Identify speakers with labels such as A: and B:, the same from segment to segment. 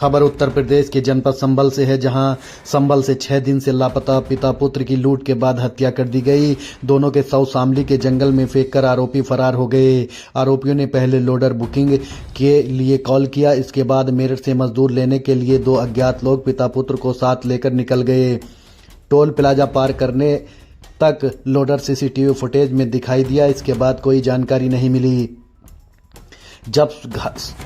A: खबर उत्तर प्रदेश के जनपद संभल से है, जहां संभल से 6 दिन से लापता पिता पुत्र की लूट के बाद हत्या कर दी गई। दोनों के शव शामली के जंगल में फेंककर आरोपी फरार हो गए। आरोपियों ने पहले लोडर बुकिंग के लिए कॉल किया, इसके बाद मेरठ से मजदूर लेने के लिए 2 अज्ञात लोग पिता पुत्र को साथ लेकर निकल गए। टोल प्लाजा पार करने तक लोडर सीसीटीवी फुटेज में दिखाई दिया, इसके बाद कोई जानकारी नहीं मिली।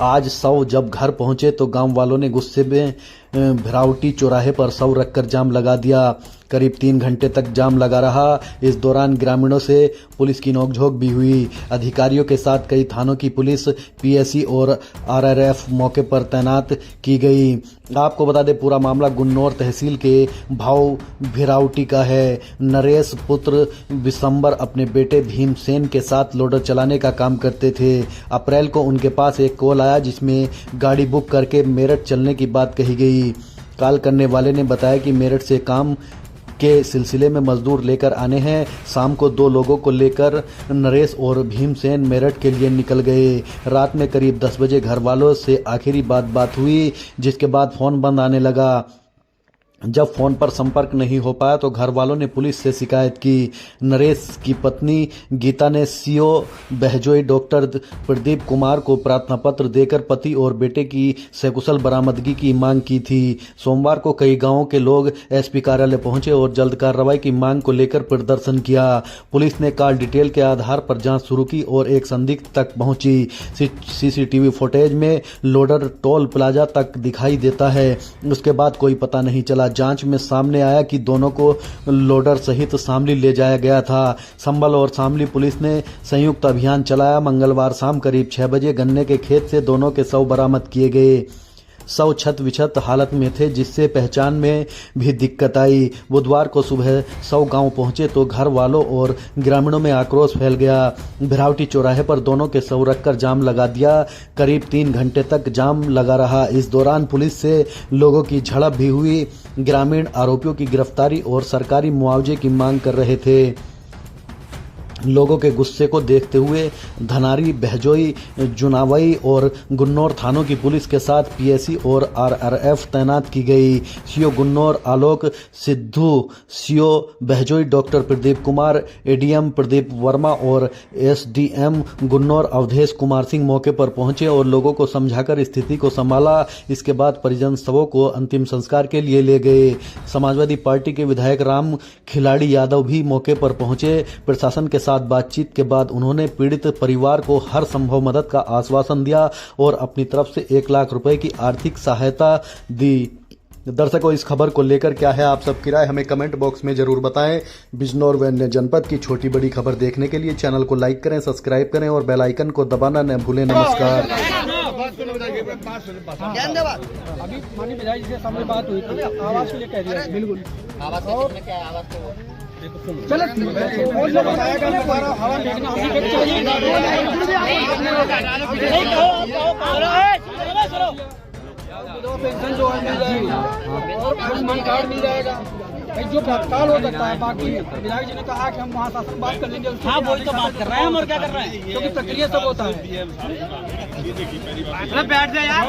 A: आज शव जब घर पहुंचे तो गांव वालों ने गुस्से में भिरावटी चौराहे पर शव रखकर जाम लगा दिया। करीब 3 घंटे तक जाम लगा रहा। इस दौरान ग्रामीणों से पुलिस की नोकझोंक भी हुई। अधिकारियों के साथ कई थानों की पुलिस, पीएससी और आरआरएफ मौके पर तैनात की गई। आपको बता दें, पूरा मामला गुन्नौर तहसील के भाव भिरावटी का है। नरेश पुत्र विशंबर अपने बेटे भीमसेन के साथ लोडर चलाने का काम करते थे। अप्रैल को उनके पास एक कॉल आया जिसमें गाड़ी बुक करके मेरठ चलने की बात कही गई। कॉल करने वाले ने बताया कि मेरठ से काम के सिलसिले में मजदूर लेकर आने हैं। शाम को 2 लोगों को लेकर नरेश और भीमसेन मेरठ के लिए निकल गए। रात में करीब 10 बजे घर वालों से आखिरी बात हुई, जिसके बाद फोन बंद आने लगा। जब फोन पर संपर्क नहीं हो पाया तो घर वालों ने पुलिस से शिकायत की। नरेश की पत्नी गीता ने सीओ बहजोई डॉक्टर प्रदीप कुमार को प्रार्थना पत्र देकर पति और बेटे की सकुशल बरामदगी की मांग की थी। सोमवार को कई गांवों के लोग एसपी कार्यालय पहुंचे और जल्द कार्रवाई की मांग को लेकर प्रदर्शन किया। पुलिस ने कॉल डिटेल के आधार पर जांच शुरू की और एक संदिग्ध तक पहुंची। सीसीटीवी फुटेज में लोडर टोल प्लाजा तक दिखाई देता है। उसके बाद कोई पता नहीं चला। जांच में सामने आया कि दोनों को लोडर सहित शामली ले जाया गया था। संभल और शामली पुलिस ने संयुक्त अभियान चलाया। मंगलवार शाम करीब 6 बजे गन्ने के खेत से दोनों के शव बरामद किए गए। शव छत विछत हालत में थे, जिससे पहचान में भी दिक्कत आई। बुधवार को सुबह शव गांव पहुंचे तो घर वालों और ग्रामीणों में आक्रोश फैल गया। भिरावटी चौराहे पर दोनों के शव रखकर जाम लगा दिया। करीब 3 घंटे तक जाम लगा रहा। इस दौरान पुलिस से लोगों की झड़प भी हुई। ग्रामीण आरोपियों की गिरफ्तारी और सरकारी मुआवजे की मांग कर रहे थे। लोगों के गुस्से को देखते हुए धनारी, बहजोई, जुनावई और गुन्नौर थानों की पुलिस के साथ पीएससी और आरआरएफ तैनात की गई। CO Gunnaur Alok Siddhu, CO Bahjoi doctor Pradeep Kumar, ADM Pradeep Verma और एसडीएम गुन्नौर अवधेश कुमार सिंह मौके पर पहुंचे और लोगों को समझाकर स्थिति को संभाला। इसके बाद परिजन शवों को अंतिम संस्कार के लिए ले गए। समाजवादी पार्टी के विधायक राम खिलाड़ी यादव भी मौके पर पहुंचे। प्रशासन के साथ बातचीत के बाद उन्होंने पीड़ित परिवार को हर संभव मदद का आश्वासन दिया और अपनी तरफ से 1 लाख रुपए की आर्थिक सहायता दी। दर्शकों, इस खबर को लेकर क्या है आप सबकी राय, हमें कमेंट बॉक्स में जरूर बताएं। बिजनौर व अन्य जनपद की छोटी बड़ी खबर देखने के लिए चैनल को लाइक करें, सब्सक्राइब करें और बेल आइकन को दबाना न भूलें। नमस्कार।
B: अभी माननीय विधायक जी के सामने बात हुई थी, आवाज के लिए कह दिया। बिल्कुल चलो पेंशन जो है मिल जाएगा और आयुष्मान कार्ड मिल जाएगा। जो तत्काल हो सकता है। बाकी विधायक जी ने कहा कि हम महाशासन बात कर लेंगे। हाँ, वही तो बात कर रहे हैं हम, और क्या कर रहे हैं, क्योंकि प्रक्रिया सब होता है। बैठ जाए यार,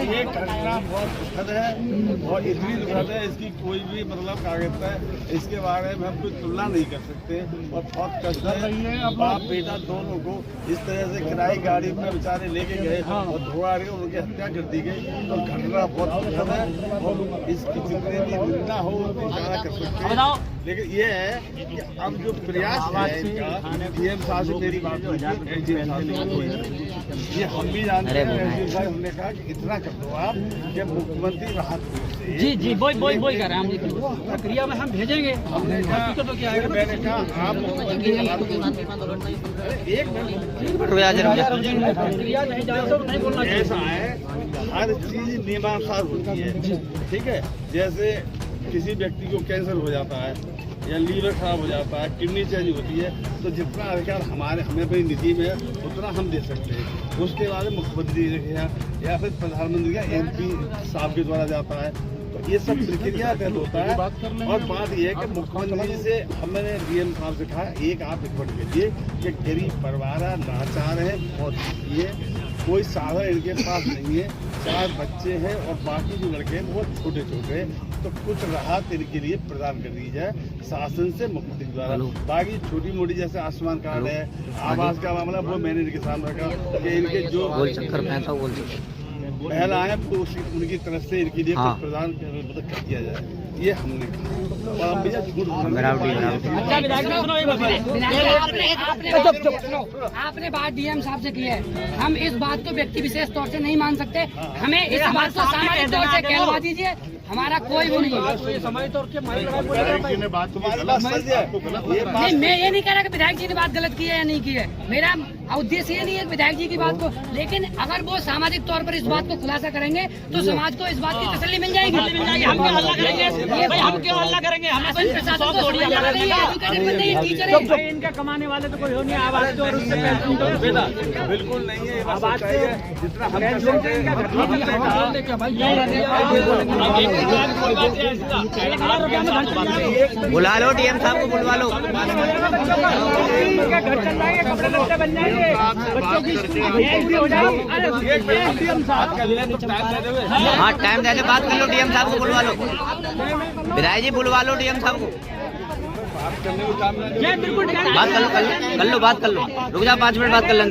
C: ये घटना बहुत दुखद है और इतनी दुखद है, इसकी कोई भी मतलब क्या कहता है, इसके बारे में हम कोई तुलना नहीं कर सकते और बहुत कष्ट है। बाप बेटा दोनों को इस तरह से किराए गाड़ी में बेचारे लेके गए और धोआ रहे, उनकी हत्या कर दी गई। तो घटना बहुत दुखद है और इसकी जितने भी निंदा हो उतनी ज्यादा कर सकते हैं। लेकिन ये है कि अब जो प्रयास है इनका, डीएम साहब से मेरी बात हुई, ये हम भी जानते हैं। हमने कहा कि इतना कर दो आप कि मुख्यमंत्री राहत
B: जी बोल कर रहे हैं हम, प्रक्रिया में हम भेजेंगे। हमने कहा तो क्या है,
C: मैंने कहा आप ऐसा है, हर चीज नियमानुसार होती है। ठीक है, जैसे किसी व्यक्ति को कैंसर हो जाता है या लीवर खराब हो जाता है, किडनी चेंज होती है, तो जितना अधिकार हमें अपनी निधि में उतना हम दे सकते हैं। उसके बाद मुख्यमंत्री या फिर प्रधानमंत्री का MP साहब के द्वारा जाता है। तो ये सब प्रक्रिया तहत होता है। और बात यह है कि मुख्यमंत्री जी से हमने डीएम साहब से कहा, एक आप रिपोर्ट कीजिए कि गरीब परिवार लाचार है, बहुत ये कोई साधन इनके पास नहीं है, 4 बच्चे हैं और बाकी जो लड़के हैं बहुत छोटे छोटे हैं, तो कुछ राहत इनके लिए प्रदान कर दी जाए शासन से, मुख्यमंत्री द्वारा। बाकी छोटी मोटी जैसे आयुष्मान कार्ड है, आवास का मामला, वो मैंने इनके सामने रखा कि इनके जो पहला आए तो उनकी तरफ से इनके लिए कुछ प्रदान कर दिया जाए, ये हमने कहा। और हम भैया
D: आपने बात डीएम साहब से की है, हम इस बात को व्यक्ति विशेष तौर से नहीं मान सकते, हमें इस बात को सामाजिक तौर से कहलवा दीजिए, हमारा कोई वो नहीं है। नहीं, मैं ये नहीं कह रहा कि विधायक जी ने बात गलत की है या नहीं की है, मेरा उद्देश्य ये नहीं है विधायक जी की बात को, लेकिन अगर वो सामाजिक तौर पर इस बात को खुलासा करेंगे तो समाज को इस बात की तसल्ली मिल जाएगी। हम क्यों हल्ला करेंगे, हम क्यों हल्ला करेंगे, हमें प्रशासन को टीचर है, इनका कमाने वाले तो कोई हो नहीं, आवाज और उससे
C: बिल्कुल नहीं है, बात चाहिए जितना
E: बुला लो डीएम साहब को, बुलवा लो।
B: घर चल जाएंगे, कपड़े लत्ते बन जाएंगे, बच्चों की भी हो जाएगी।
E: हाँ टाइम दे दे, बात कर लो डीएम साहब को, बुलवा लो। विधायक जी बुलवा लो डीएम साहब को, बात कर लो, बात कर लो, रुक जाओ 5 मिनट बात कर लेंगे।